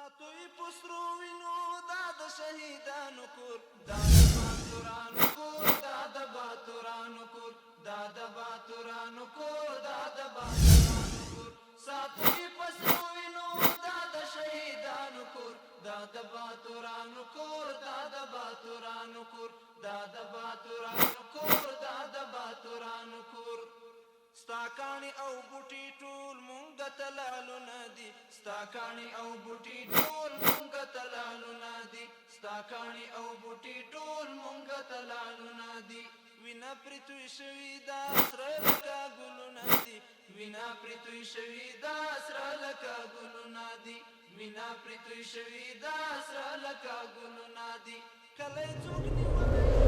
ساتوی پسرو وینو دا د شهیدانو کور دا د باتورانو کور دا د باتورانو کور دا د باتورانو کور دا د باتورانو کور ساتوی پسرو وینو دا د شهیدانو کور دا د باتورانو کور دا د باتورانو کور دا د باتورانو کور دا د باتورانو کور ستاکانی او بوټي ټول مونږ ته لالو ندي ستاکانی او بوټي ټول مونږ ته لالو ندي ستاکانی او بوټي ټول مونږ ته لالو ندي وینا پرتوي شوی دا سره لکه ګلونه دي وینا پرتوي شوی دا سره لکه ګلونه دي وینا پرتوي شوی دا سره لکه ګلونه دي کله څوک نیولای